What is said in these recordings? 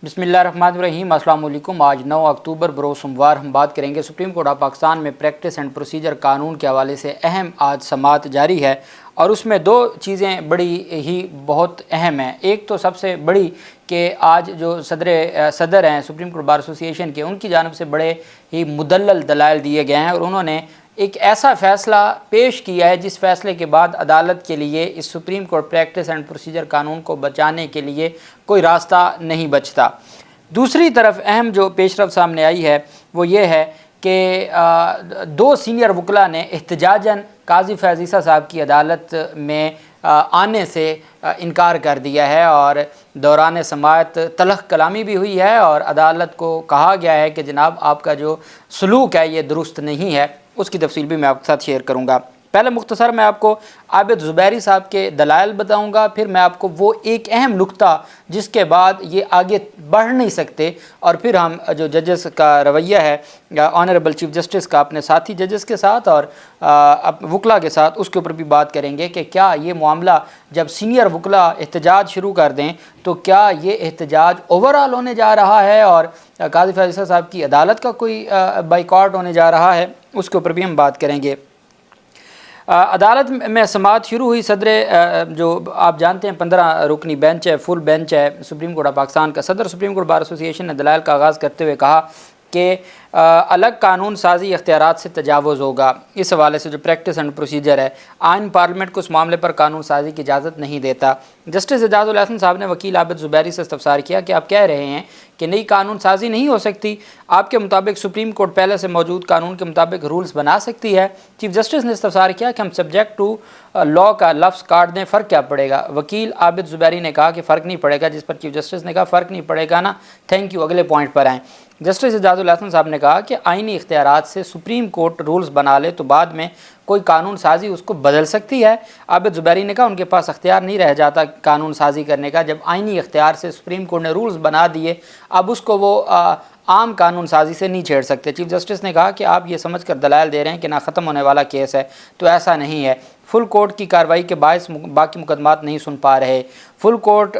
بسم اللہ الرحمن الرحیم۔ السلام علیکم۔ آج 9 اکتوبر بروز سوموار ہم بات کریں گے سپریم کورٹ آف پاکستان میں پریکٹس اینڈ پروسیجر قانون کے حوالے سے اہم آج سماعت جاری ہے، اور اس میں دو چیزیں بڑی ہی بہت اہم ہیں۔ ایک تو سب سے بڑی کہ آج جو صدر ہیں سپریم کورٹ بار ایسوسی ایشن کے، ان کی جانب سے بڑے ہی مدلل دلائل دیے گئے ہیں، اور انہوں نے ایک ایسا فیصلہ پیش کیا ہے جس فیصلے کے بعد عدالت کے لیے اس supreme court practice and procedure قانون کو بچانے کے لیے کوئی راستہ نہیں بچتا۔ دوسری طرف اہم جو پیش رفت سامنے آئی ہے وہ یہ ہے کہ دو سینئر وکلاء نے احتجاجاً قاضی فیاض عیسیٰ صاحب کی عدالت میں آنے سے انکار کر دیا ہے، اور دوران سماعت تلخ کلامی بھی ہوئی ہے، اور عدالت کو کہا گیا ہے کہ جناب آپ کا جو سلوک ہے یہ درست نہیں ہے۔ اس کی تفصیل بھی میں آپ کے ساتھ شیئر کروں گا۔ پہلے مختصر میں آپ کو عابد زبیری صاحب کے دلائل بتاؤں گا، پھر میں آپ کو وہ ایک اہم نقطہ جس کے بعد یہ آگے بڑھ نہیں سکتے، اور پھر ہم جو ججز کا رویہ ہے آنریبل چیف جسٹس کا اپنے ساتھی ججز کے ساتھ اور وکلاء کے ساتھ، اس کے اوپر بھی بات کریں گے کہ کیا یہ معاملہ جب سینئر وکلاء احتجاج شروع کر دیں تو کیا یہ احتجاج اوورآل ہونے جا رہا ہے اور قاضی فیاض عیسیٰ صاحب کی عدالت کا کوئی بائیکاٹ ہونے جا رہا ہے، اس کے اوپر بھی ہم بات کریں گے۔ عدالت میں سماعت شروع ہوئی۔ صدر جو آپ جانتے ہیں 15 رکنی بینچ ہے، فل بینچ ہے سپریم کورٹ آف پاکستان کا، صدر سپریم کورٹ بار ایسوسی ایشن نے دلائل کا آغاز کرتے ہوئے کہا کہ الگ قانون سازی اختیارات سے تجاوز ہوگا۔ اس حوالے سے جو پریکٹس اینڈ پروسیجر ہے، آئین پارلیمنٹ کو اس معاملے پر قانون سازی کی اجازت نہیں دیتا۔ جسٹس اعجاز الحسن صاحب نے وکیل عابد زبیری سے استفسار کیا کہ آپ کہہ رہے ہیں کہ نئی قانون سازی نہیں ہو سکتی، آپ کے مطابق سپریم کورٹ پہلے سے موجود قانون کے مطابق رولز بنا سکتی ہے۔ چیف جسٹس نے استفسار کیا کہ ہم سبجیکٹ ٹو لا کا لفظ کاٹ دیں، فرق کیا پڑے گا؟ وکیل عابد زبیری نے کہا کہ فرق نہیں پڑے گا، جس پر چیف جسٹس نے کہا فرق نہیں پڑے گا نا، تھینک یو، اگلے پوائنٹ پر آئیں۔ جسٹس اعجاز الحسن صاحب نے کہا کہ آئینی اختیارات سے سپریم کورٹ رولز بنا لے تو بعد میں کوئی قانون سازی اس کو بدل سکتی ہے۔ عابد زبیری نے کہا ان کے پاس اختیار نہیں رہ جاتا قانون سازی کرنے کا، جب آئینی اختیار سے سپریم کورٹ نے رولز بنا دیے اب اس کو وہ عام قانون سازی سے نہیں چھیڑ سکتے۔ چیف جسٹس نے کہا کہ آپ یہ سمجھ کر دلائل دے رہے ہیں کہ نہ ختم ہونے والا کیس ہے، تو ایسا نہیں ہے۔ فل کورٹ کی کارروائی کے باعث باقی مقدمات نہیں سن پا رہے۔ فل کورٹ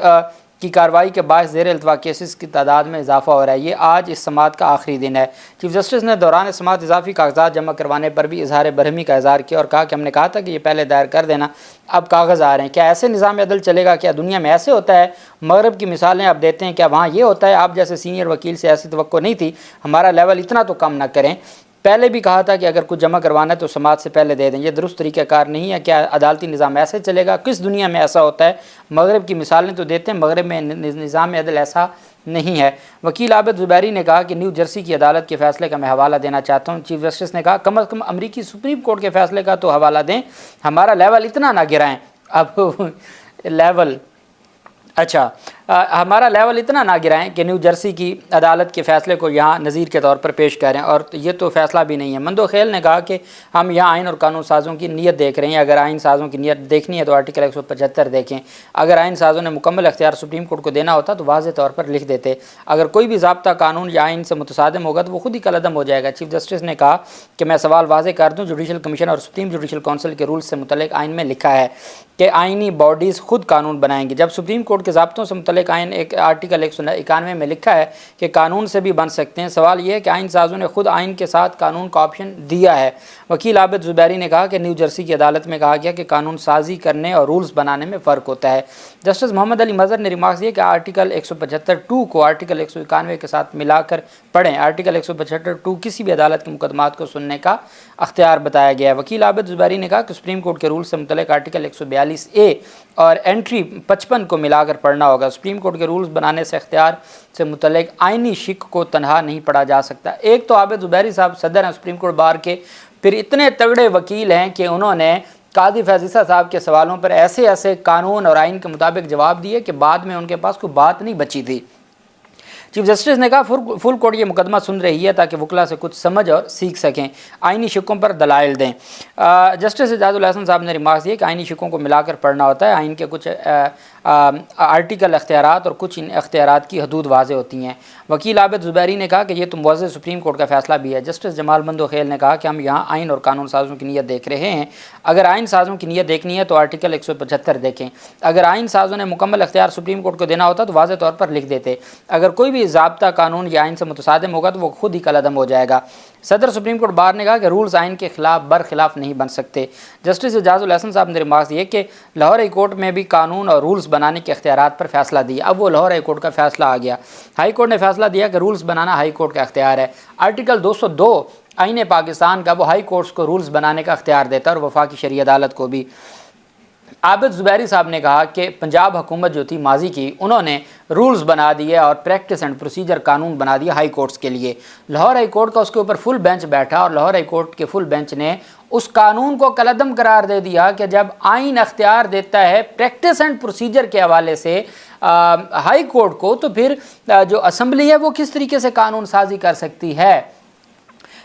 کی کارروائی کے باعث زیر التوا کیسز کی تعداد میں اضافہ ہو رہا ہے۔ یہ آج اس سماعت کا آخری دن ہے۔ چیف جسٹس نے دوران سماعت اضافی کاغذات جمع کروانے پر بھی اظہار برہمی کا اظہار کیا اور کہا کہ ہم نے کہا تھا کہ یہ پہلے دائر کر دینا، اب کاغذ آ رہے ہیں۔ کیا ایسے نظام عدل چلے گا؟ کیا دنیا میں ایسے ہوتا ہے؟ مغرب کی مثالیں آپ دیتے ہیں، کیا وہاں یہ ہوتا ہے؟ آپ جیسے سینئر وکیل سے ایسی توقع نہیں تھی، ہمارا لیول اتنا تو کم نہ کریں۔ پہلے بھی کہا تھا کہ اگر کچھ جمع کروانا ہے تو سماعت سے پہلے دے دیں، یہ درست طریقہ کار نہیں ہے۔ کیا عدالتی نظام ایسے چلے گا؟ کس دنیا میں ایسا ہوتا ہے؟ مغرب کی مثالیں تو دیتے ہیں، مغرب میں نظام عدل ایسا نہیں ہے۔ وکیل عابد زبیری نے کہا کہ نیو جرسی کی عدالت کے فیصلے کا میں حوالہ دینا چاہتا ہوں۔ چیف جسٹس نے کہا کم از کم امریکی سپریم کورٹ کے فیصلے کا تو حوالہ دیں، ہمارا لیول اتنا نہ گرائیں۔ اب لیول ہمارا لیول اتنا نہ گرائیں کہ نیو جرسی کی عدالت کے فیصلے کو یہاں نظیر کے طور پر پیش کریں، اور یہ تو فیصلہ بھی نہیں ہے۔ مندو خیل نے کہا کہ ہم یہاں آئین اور قانون سازوں کی نیت دیکھ رہے ہیں، اگر آئین سازوں کی نیت دیکھنی ہے تو آرٹیکل 175 دیکھیں۔ اگر آئین سازوں نے مکمل اختیار سپریم کورٹ کو دینا ہوتا تو واضح طور پر لکھ دیتے، اگر کوئی بھی ضابطہ قانون یا آئین سے متصادم ہوگا تو وہ خود ہی کالعدم ہو جائے گا۔ چیف جسٹس نے کہا کہ میں سوال واضح کر دوں، جوڈیشل کمیشن اور سپریم جوڈیشل کونسل کے رولز سے متعلق آئین میں لکھا ہے کہ آئینی باڈیز خود قانون بنائیں گی، جب سپریم کورٹ کے ضابطوں سے متعلق آئین ایک آرٹیکل 191 میں لکھا ہے کہ قانون سے بھی بن سکتے ہیں۔ سوال یہ ہے کہ آئین سازوں نے خود آئین کے ساتھ قانون کا آپشن دیا ہے۔ وکیل عابد زبیری نے کہا کہ نیو جرسی کی عدالت میں کہا گیا کہ قانون سازی کرنے اور رولز بنانے میں فرق ہوتا ہے۔ جسٹس محمد علی مظہر نے ریمارکس دیا کہ آرٹیکل 175(2) کو آرٹیکل 191 کے ساتھ ملا کر پڑھیں۔ آرٹیکل 175(2) کسی بھی عدالت کے مقدمات کو سننے کا اختیار بتایا گیا ہے۔ وکیل عابد زبیری نے کہا کہ سپریم کورٹ کے رول سے متعلق آرٹیکل 142(a) اور انٹری 55 کو ملا کر پڑھنا ہوگا۔ سپریم کورٹ کے رولز بنانے سے اختیار سے متعلق آئینی شک کو تنہا نہیں پڑھا جا سکتا۔ ایک تو عابد زبیری صاحب صدر ہیں سپریم کورٹ بار کے، پھر اتنے تگڑے وکیل ہیں کہ انہوں نے قاضی فیاض عیسیٰ صاحب کے سوالوں پر ایسے ایسے قانون اور آئین کے مطابق جواب دیے کہ بعد میں ان کے پاس کوئی بات نہیں بچی تھی۔ چیف جسٹس نے کہا فل کورٹ یہ مقدمہ سن رہی ہے تاکہ وکلا سے کچھ سمجھ اور سیکھ سکیں، آئینی شکوں پر دلائل دیں۔ جسٹس اعجاز الحسن صاحب نے ریمارکس دیے کہ آئینی شکوں کو ملا کر پڑھنا ہوتا ہے، آئین کے کچھ آرٹیکل اختیارات اور کچھ ان اختیارات کی حدود واضح ہوتی ہیں۔ وکیل عابد زبیری نے کہا کہ یہ تو معزز سپریم کورٹ کا فیصلہ بھی ہے۔ جسٹس جمال بندوخیل نے کہا کہ ہم یہاں آئین اور قانون سازوں کی نیت دیکھ رہے ہیں، اگر آئین سازوں کی نیت دیکھنی ہے تو آرٹیکل 175 دیکھیں، اگر آئین سازوں نے مکمل اختیار سپریم کورٹ کو دینا ہوتا تو واضح طور پر لکھ دیتے، اگر کوئی بھی ضابطہ قانون یا آئین سے متصادم ہوگا تو وہ خود ہی کالعدم ہو جائے گا۔ صدر سپریم کورٹ بار نے کہا کہ رولز آئین کے خلاف برخلاف نہیں بن سکتے۔ جسٹس اعجاز الحسن صاحب نے ریمارکس دیے کہ لاہور ہائی کورٹ میں بھی قانون اور رولز بنانے کے اختیارات پر فیصلہ دیا، اب وہ لاہور ہائی کورٹ کا فیصلہ آ گیا۔ ہائی کورٹ نے فیصلہ دیا کہ رولز بنانا ہائی کورٹ کا اختیار ہے۔ آرٹیکل 202 آئین پاکستان کا وہ ہائی کورٹس کو رولز بنانے کا اختیار دیتا ہے اور وفاقی شرعی عدالت کو بھی۔ عابد زبیری صاحب نے کہا کہ پنجاب حکومت جو تھی ماضی کی، انہوں نے رولز بنا دیے اور پریکٹس اینڈ پروسیجر قانون بنا دیا ہائی کورٹس کے لیے۔ لاہور ہائی کورٹ کا اس کے اوپر فل بینچ بیٹھا اور لاہور ہائی کورٹ کے فل بینچ نے اس قانون کو کالعدم قرار دے دیا کہ جب آئین اختیار دیتا ہے پریکٹس اینڈ پروسیجر کے حوالے سے ہائی کورٹ کو، تو پھر جو اسمبلی ہے وہ کس طریقے سے قانون سازی کر سکتی ہے۔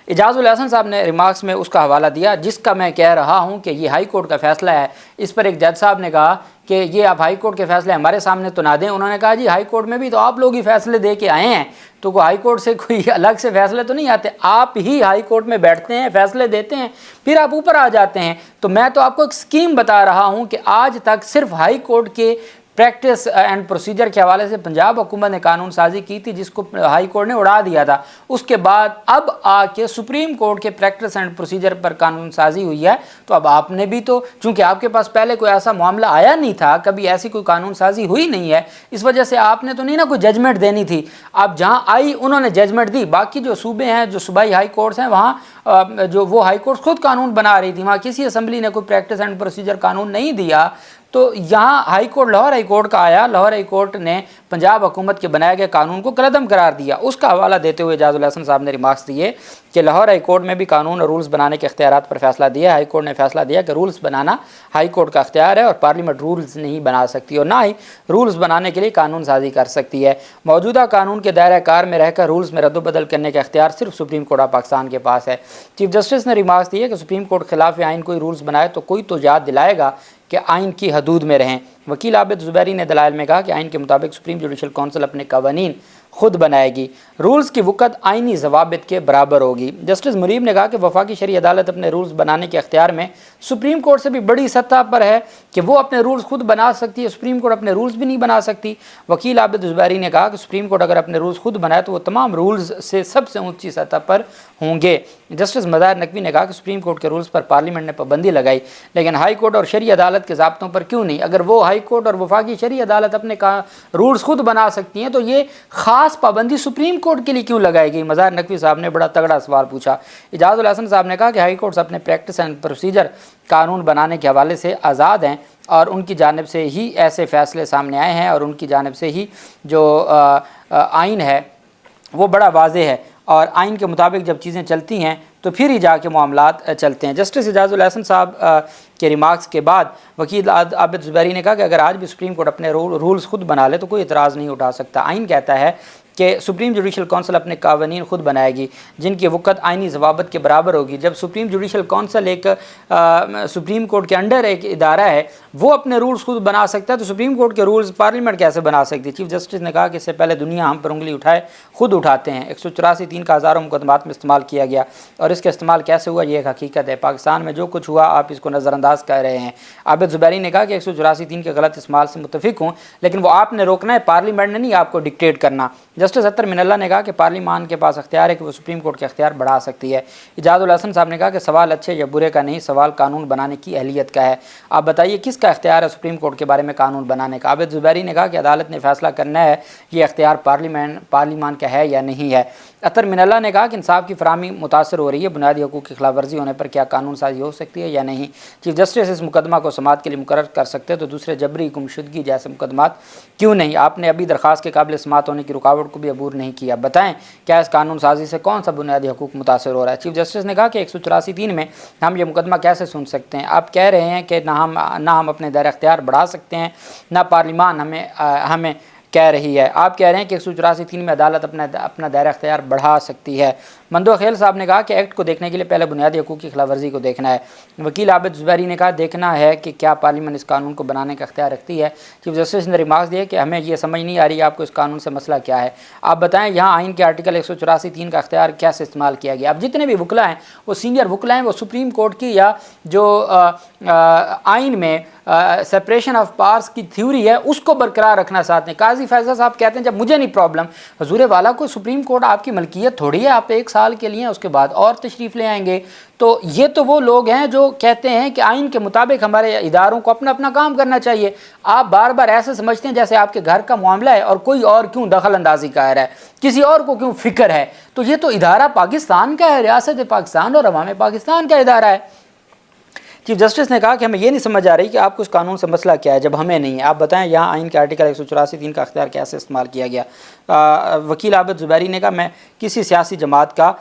اعجاز الحسن صاحب نے ریمارکس میں اس کا حوالہ دیا جس کا میں کہہ رہا ہوں کہ یہ ہائی کورٹ کا فیصلہ ہے۔ اس پر ایک جج صاحب نے کہا کہ یہ آپ ہائی کورٹ کے فیصلے ہمارے سامنے تو نہ دیں۔ انہوں نے کہا جی ہائی کورٹ میں بھی تو آپ لوگ ہی فیصلے دے کے آئے ہیں، تو کوئی ہائی کورٹ سے کوئی الگ سے فیصلے تو نہیں آتے، آپ ہی ہائی کورٹ میں بیٹھتے ہیں، فیصلے دیتے ہیں، پھر آپ اوپر آ جاتے ہیں۔ تو میں تو آپ کو ایک اسکیم بتا رہا ہوں کہ آج تک صرف ہائی کورٹ کے پریکٹس اینڈ پروسیجر کے حوالے سے پنجاب حکومت نے قانون سازی کی تھی جس کو ہائی کورٹ نے اڑا دیا تھا۔ اس کے بعد اب آ کے سپریم کورٹ کے پریکٹس اینڈ پروسیجر پر قانون سازی ہوئی ہے، تو اب آپ نے بھی تو، چونکہ آپ کے پاس پہلے کوئی ایسا معاملہ آیا نہیں تھا، کبھی ایسی کوئی قانون سازی ہوئی نہیں ہے، اس وجہ سے آپ نے تو نہیں نا کوئی ججمنٹ دینی تھی۔ اب جہاں آئی انہوں نے ججمنٹ دی، باقی جو صوبے ہیں، جو صوبائی ہائی کورٹس ہیں، وہاں جو وہ ہائی کورٹس خود قانون بنا رہی تھی، وہاں کسی اسمبلی نے کوئی پریکٹس اینڈ پروسیجر قانون نہیں دیا۔ تو یہاں high court Lahore high court کا آیا، لاہور ہائی کورٹ نے پنجاب حکومت کے بنائے گئے قانون کو کالعدم قرار دیا۔ اس کا حوالہ دیتے ہوئے اعجاز الحسن صاحب نے ریمارکس دیے کہ لاہور ہائی کورٹ میں بھی قانون اور رولز بنانے کے اختیارات پر فیصلہ دیا۔ ہائی کورٹ نے فیصلہ دیا کہ رولز بنانا ہائی کورٹ کا اختیار ہے اور پارلیمنٹ رولز نہیں بنا سکتی اور نہ ہی رولز بنانے کے لیے قانون سازی کر سکتی ہے۔ موجودہ قانون کے دائرہ کار میں رہ کر رولز میں رد و بدل کرنے کا اختیار صرف سپریم کورٹ آف پاکستان کے پاس ہے۔ چیف جسٹس نے ریمارکس دیے کہ سپریم کورٹ خلاف آئین کوئی رولز بنائے تو کوئی تو یاد دلائے گا کہ آئین کی حدود میں رہیں۔ وکیل عابد زبیری نے دلائل میں کہا کہ آئین کے مطابق سپریم جوڈیشل کونسل اپنے قوانین خود بنائے گی، رولز کی وقت آئینی ضوابط کے برابر ہوگی۔ جسٹس مریب نے کہا کہ وفاقی شرعی عدالت اپنے رولز بنانے کے اختیار میں سپریم کورٹ سے بھی بڑی سطح پر ہے کہ وہ اپنے رولز خود بنا سکتی ہے، سپریم کورٹ اپنے رولز بھی نہیں بنا سکتی۔ وکیل عابد زبیری نے کہا کہ سپریم کورٹ اگر اپنے رولز خود بنائے تو وہ تمام رولز سے سب سے اونچی سطح پر ہوں گے۔ جسٹس مظاہر نقوی نے کہا کہ سپریم کورٹ کے رولز پر پارلیمنٹ نے پابندی لگائی، لیکن ہائی کورٹ اور شرعی عدالت کے ضابطوں پر کیوں نہیں؟ اگر وہ ہائی کورٹ اور وفاقی شرعی عدالت اپنے رولز خود بنا سکتی ہیں تو یہ خاص پابندی سپریم کورٹ کے لیے کیوں لگائے گئی؟ مظاہر نقوی صاحب نے بڑا تگڑا سوال پوچھا۔ اعجاز الحسن صاحب نے کہا کہ ہائی کورٹس اپنے پریکٹس اینڈ پروسیجر قانون بنانے کے حوالے سے آزاد ہیں اور ان کی جانب سے ہی ایسے فیصلے سامنے آئے ہیں اور ان کی جانب سے ہی جو آئین ہے وہ بڑا واضح ہے اور آئین کے مطابق جب چیزیں چلتی ہیں تو پھر ہی جا کے معاملات چلتے ہیں۔ جسٹس اعجاز الحسن صاحب کے ریمارکس کے بعد وکیل عابد زبیری نے کہا کہ اگر آج بھی سپریم کورٹ اپنے رولز خود بنا لے تو کوئی اعتراض نہیں اٹھا سکتا۔ آئین کہتا ہے کہ سپریم جوڈیشل کونسل اپنے قوانین خود بنائے گی جن کی وقت آئینی ضوابط کے برابر ہوگی۔ جب سپریم جوڈیشل کونسل ایک سپریم کورٹ کے انڈر ایک ادارہ ہے، وہ اپنے رولز خود بنا سکتا ہے تو سپریم کورٹ کے رولز پارلیمنٹ کیسے بنا سکتی؟ چیف جسٹس نے کہا کہ اس سے پہلے دنیا ہم پر انگلی اٹھائے خود اٹھاتے ہیں۔ 184(3) کا ہزاروں مقدمات میں استعمال کیا گیا اور اس کا استعمال کیسے ہوا یہ ایک حقیقت ہے۔ پاکستان میں جو کچھ ہوا آپ اس کو نظر انداز کر رہے ہیں۔ عابد زبیری نے کہا کہ 184(3) کے غلط استعمال سے متفق ہوں، لیکن وہ آپ نے روکنا ہے، پارلیمنٹ نے نہیں آپ کو ڈکٹیٹ کرنا۔ جسٹس اطہر من اللہ نے کہا کہ پارلیمان کے پاس اختیار ہے کہ وہ سپریم کورٹ کے اختیار بڑھا سکتی ہے۔ اعجاز الحسن صاحب نے کہا کہ سوال اچھے یا برے کا نہیں، سوال قانون بنانے کی اہلیت کا ہے۔ آپ بتائیے کس کا اختیار ہے سپریم کورٹ کے بارے میں قانون بنانے کا؟ عابد زبیری نے کہا کہ عدالت نے فیصلہ کرنا ہے یہ اختیار پارلیمان کا ہے یا نہیں ہے۔ اطہر من اللہ نے کہا کہ انصاف کی فراہمی متاثر ہو رہی ہے، بنیادی حقوق کی خلاف ورزی ہونے پر کیا قانون سازی ہو سکتی ہے یا نہیں؟ چیف جسٹس اس مقدمہ کو سماعت کے لیے مقرر کر سکتے تو دوسرے جبری گمشدگی جیسے مقدمات کیوں نہیں؟ آپ نے ابھی درخواست کے قابل سماعت ہونے کی رکاوٹ کو بھی عبور نہیں کیا، بتائیں کیا اس قانون سازی سے کون سا بنیادی حقوق متاثر ہو رہا ہے؟ چیف جسٹس نے کہا کہ 184(3) میں ہم یہ مقدمہ کیسے سن سکتے ہیں؟ آپ کہہ رہے ہیں کہ نہ ہم اپنے دائرہ اختیار بڑھا سکتے ہیں، نہ پارلیمان ہمیں کہہ رہی ہے۔ آپ کہہ رہے ہیں کہ 184(3) میں عدالت اپنا دائرہ اختیار بڑھا سکتی ہے۔ مندو خیل صاحب نے کہا کہ ایکٹ کو دیکھنے کے لیے پہلے بنیادی حقوق کی خلاف ورزی کو دیکھنا ہے۔ وکیل عابد زبیری نے کہا دیکھنا ہے کہ کیا پارلیمنٹ اس قانون کو بنانے کا اختیار رکھتی ہے۔ چیف جسٹس نے ریمارکس دیے کہ ہمیں یہ سمجھ نہیں آ رہی آپ کو اس قانون سے مسئلہ کیا ہے، آپ بتائیں یہاں آئین کے آرٹیکل 184(3) کا اختیار کیسے استعمال کیا گیا۔ اب جتنے بھی وکلا ہیں وہ سینئر وکلا ہیں، وہ سپریم کورٹ کی یا جو آئین میں سپریشن آف پاورز کی تھیوری ہے اس کو برقرار رکھنا چاہتے ہیں۔ قاضی فیصل صاحب کہتے ہیں جب مجھے نہیں پرابلم، حضور والا کو سپریم کورٹ آپ کی ملکیت تھوڑی ہے، آپ 1 سال کے لیے اس کے بعد اور تشریف لے آئیں گے۔ تو یہ تو وہ لوگ ہیں جو کہتے ہیں کہ آئین کے مطابق ہمارے اداروں کو اپنا اپنا کام کرنا چاہیے۔ آپ بار بار ایسے سمجھتے ہیں جیسے آپ کے گھر کا معاملہ ہے اور کوئی اور کیوں دخل اندازی کا ہے، کسی اور کو کیوں فکر ہے۔ تو یہ تو ادارہ پاکستان کا ہے، ریاست پاکستان اور عوام پاکستان کا ادارہ ہے۔ چیف جسٹس نے کہا کہ ہمیں یہ نہیں سمجھ آ رہی کہ آپ کو اس قانون سے مسئلہ کیا ہے جب ہمیں نہیں ہے، آپ بتائیں یہاں آئین کے آرٹیکل 184(3) کا اختیار کیسے استعمال کیا گیا۔ وکیل عابد زبیری نے کہا میں کسی سیاسی جماعت کا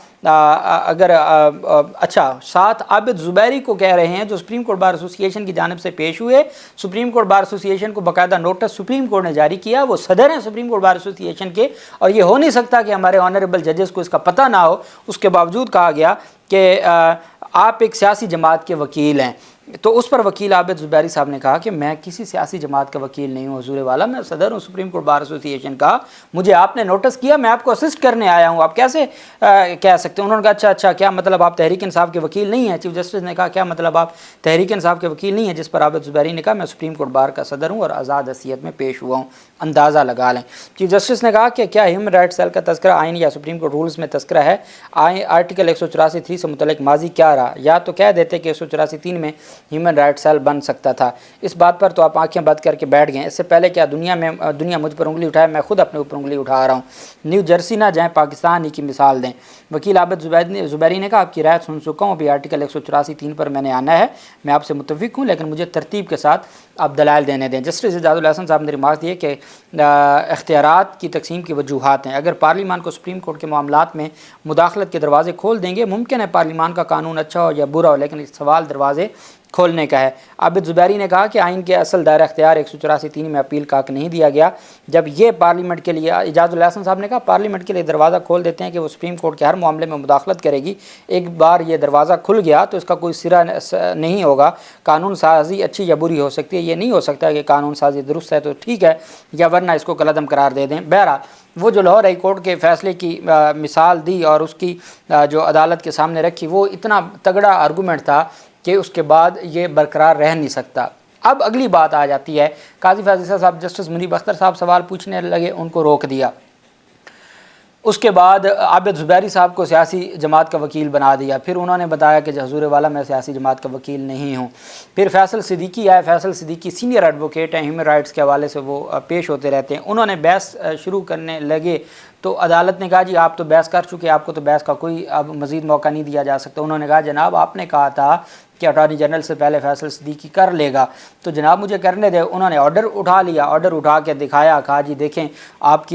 ساتھ عابد زبیری کو کہہ رہے ہیں جو سپریم کورٹ بار ایسوسی ایشن کی جانب سے پیش ہوئے۔ سپریم کورٹ بار ایسوسی ایشن کو باقاعدہ نوٹس سپریم کورٹ نے جاری کیا، وہ صدر ہیں سپریم کورٹ بار ایسوسی ایشن کے، اور یہ ہو نہیں سکتا کہ ہمارے آنریبل ججز کو اس کا پتہ نہ ہو۔ اس کے باوجود کہا گیا کہ آپ ایک سیاسی جماعت کے وکیل ہیں۔ تو اس پر وکیل عابد زبیری صاحب نے کہا کہ میں کسی سیاسی جماعت کا وکیل نہیں ہوں حضور والا، میں صدر ہوں سپریم کورٹ بار ایسوسی ایشن کا، مجھے آپ نے نوٹس کیا، میں آپ کو اسسٹ کرنے آیا ہوں، آپ کیسے کہہ سکتے ہیں۔ انہوں نے کہا اچھا کیا مطلب آپ تحریک انصاف کے وکیل نہیں ہیں۔ چیف جسٹس نے کہا کیا مطلب آپ تحریک انصاف کے وکیل نہیں ہیں، جس پر عابد زبیری نے کہا میں سپریم کورٹ بار کا صدر ہوں اور آزاد حیثیت میں پیش ہوا ہوں، اندازہ لگا لیں۔ چیف جسٹس نے کہا کہ کیا ہیومن رائٹ سیل کا تذکرہ آئین یا سپریم کورٹ رولز میں تذکرہ ہے، آرٹیکل 184(3) سے متعلق ماضی کیا رہا، یا تو کہہ دیتے کہ 184(3) میں ہیومن رائٹ سیل بن سکتا تھا۔ اس بات پر تو آپ آنکھیں بند کر کے بیٹھ گئے، اس سے پہلے کیا دنیا مجھ پر انگلی اٹھائے، میں خود اپنے اوپر انگلی اٹھا رہا ہوں۔ نیو جرسی نہ جائیں، پاکستان ہی کی مثال دیں۔ وکیل عابد زبیری نے کہا آپ کی رائے سن چکا ہوں، ابھی آرٹیکل 184(3) پر میں نے آنا ہے، میں آپ سے متفق ہوں، لیکن مجھے ترتیب کے ساتھ آپ دلائل دینے دیں۔ جسٹس اعجاز الحسن صاحب نے ریمارک دیے کہ اختیارات کی تقسیم کی وجوہات ہیں، اگر پارلیمان کو سپریم کورٹ کے معاملات میں مداخلت کے دروازے کھول دیں گے، ممکن ہے پارلیمان کا قانون اچھا ہو یا برا ہو، لیکن سوال دروازے کھولنے کا ہے۔ عابد زبیری نے کہا کہ آئین کے اصل دائرہ اختیار 184(3) میں اپیل کا حق نہیں دیا گیا، جب یہ پارلیمنٹ کے لیے، اعجاز الحسن صاحب نے کہا پارلیمنٹ کے لیے دروازہ کھول دیتے ہیں کہ وہ سپریم کورٹ کے ہر معاملے میں مداخلت کرے گی، ایک بار یہ دروازہ کھل گیا تو اس کا کوئی سرا نہیں ہوگا۔ قانون سازی اچھی یا بری ہو سکتی ہے، یہ نہیں ہو سکتا کہ قانون سازی درست ہے تو ٹھیک ہے یا ورنہ اس کو کالعدم قرار دے دیں۔ بہرحال وہ جو لاہور ہائی کورٹ کے فیصلے کی مثال دی اور اس کی جو عدالت کے سامنے رکھی، وہ اتنا تگڑا آرگومنٹ تھا کہ اس کے بعد یہ برقرار رہ نہیں سکتا۔ اب اگلی بات آ جاتی ہے، قاضی فیصل صاحب جسٹس منیب اختر صاحب سوال پوچھنے لگے، ان کو روک دیا۔ اس کے بعد عابد زبیری صاحب کو سیاسی جماعت کا وکیل بنا دیا، پھر انہوں نے بتایا کہ حضور والا میں سیاسی جماعت کا وکیل نہیں ہوں۔ پھر فیصل صدیقی آئے، فیصل صدیقی سینئر ایڈوکیٹ ہیں، ہیومن رائٹس کے حوالے سے وہ پیش ہوتے رہتے ہیں، انہوں نے بحث شروع کرنے لگے تو عدالت نے کہا جی آپ تو بحث کر چکے، آپ کو تو بحث کا کوئی اب مزید موقع نہیں دیا جا سکتا۔ انہوں نے کہا جناب آپ نے کہا تھا کہ اٹارنی جنرل سے پہلے فیصل صدیقی کر لے گا، تو جناب مجھے کرنے دے۔ انہوں نے آرڈر اٹھا لیا، آرڈر اٹھا کے دکھایا، کہا جی دیکھیں آپ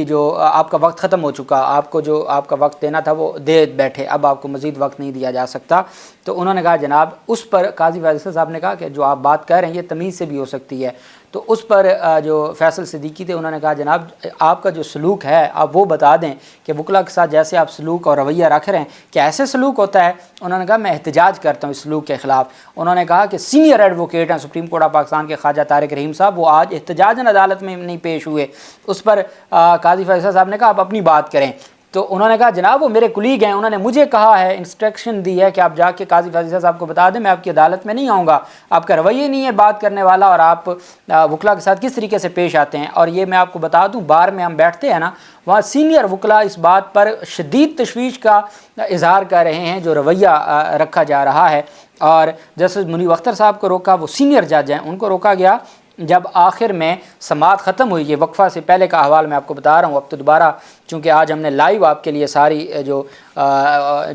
کا وقت ختم ہو چکا، آپ کو جو آپ کا وقت دینا تھا وہ دے بیٹھے، اب آپ کو مزید وقت نہیں دیا جا سکتا۔ تو انہوں نے کہا جناب اس پر قاضی فیصل صاحب نے کہا کہ جو آپ بات کہہ رہے ہیں یہ تمیز سے بھی ہو سکتی ہے۔ تو اس پر جو فیصل صدیقی تھے انہوں نے کہا جناب آپ کا جو سلوک ہے آپ وہ بتا دیں کہ وکلا کے ساتھ جیسے آپ سلوک اور رویہ رکھ رہے ہیں کیا ایسے سلوک ہوتا ہے۔ انہوں نے کہا میں احتجاج کرتا ہوں اس سلوک کے خلاف۔ انہوں نے کہا کہ سینئر ایڈوکیٹ ہیں سپریم کورٹ آف پاکستان کے خواجہ طارق رحیم صاحب، وہ آج احتجاجاً عدالت میں نہیں پیش ہوئے۔ اس پر قاضی فیصل صاحب نے کہا آپ اپنی بات کریں۔ تو انہوں نے کہا جناب وہ میرے کلیگ ہیں، انہوں نے مجھے کہا ہے، انسٹرکشن دی ہے کہ آپ جا کے قاضی فیصل صاحب کو بتا دیں میں آپ کی عدالت میں نہیں آؤں گا، آپ کا رویہ نہیں ہے بات کرنے والا اور آپ وکلا کے ساتھ کس طریقے سے پیش آتے ہیں۔ اور یہ میں آپ کو بتا دوں بار میں ہم بیٹھتے ہیں نا، وہاں سینئر وکلا اس بات پر شدید تشویش کا اظہار کر رہے ہیں جو رویہ رکھا جا رہا ہے۔ اور جسٹس منیب اختر صاحب کو روکا، وہ سینئر جج ہیں، ان کو روکا گیا۔ جب آخر میں سماعت ختم ہوئی، یہ وقفہ سے پہلے کا احوال میں آپ کو بتا رہا ہوں، اب تو دوبارہ چونکہ آج ہم نے لائیو آپ کے لیے ساری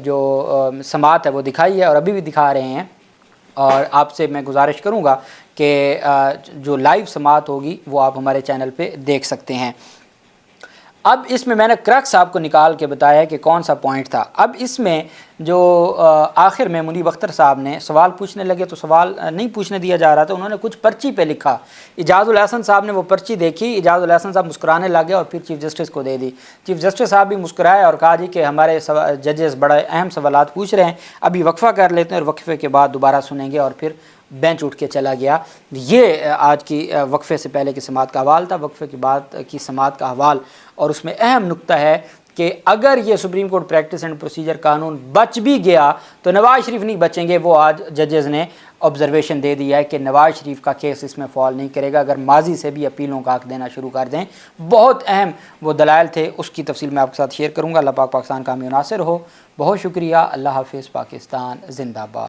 جو سماعت ہے وہ دکھائی ہے اور ابھی بھی دکھا رہے ہیں، اور آپ سے میں گزارش کروں گا کہ جو لائیو سماعت ہوگی وہ آپ ہمارے چینل پہ دیکھ سکتے ہیں۔ اب اس میں نے کرک صاحب کو نکال کے بتایا کہ کون سا پوائنٹ تھا۔ اب اس میں جو آخر میں منیب اختر صاحب نے سوال پوچھنے لگے تو سوال نہیں پوچھنے دیا جا رہا تھا، انہوں نے کچھ پرچی پہ لکھا۔ اعجاز الاحسن صاحب نے وہ پرچی دیکھی، اعجاز الاحسن صاحب مسکرانے لگے اور پھر چیف جسٹس کو دے دی۔ چیف جسٹس صاحب بھی مسکرائے اور کہا جی کہ ہمارے ججز بڑے اہم سوالات پوچھ رہے ہیں، ابھی وقفہ کر لیتے ہیں اور وقفے کے بعد دوبارہ سنیں گے، اور پھر بینچ اٹھ کے چلا گیا۔ یہ آج کی وقفے سے پہلے کی سماعت کا حوال تھا۔ وقفے کے بعد کی سماعت کا حوال، اور اس میں اہم نقطہ ہے کہ اگر یہ supreme court practice and procedure قانون بچ بھی گیا تو نواز شریف نہیں بچیں گے۔ وہ آج ججز نے آبزرویشن دے دیا ہے کہ نواز شریف کا کیس اس میں فال نہیں کرے گا اگر ماضی سے بھی اپیلوں کا حق دینا شروع کر دیں۔ بہت اہم وہ دلائل تھے، اس کی تفصیل میں آپ کے ساتھ شیئر کروں گا۔ اللہ پاک پاکستان کا حامی و ناصر ہو۔ بہت شکریہ۔ اللہ حافظ۔ پاکستان زندہ باد۔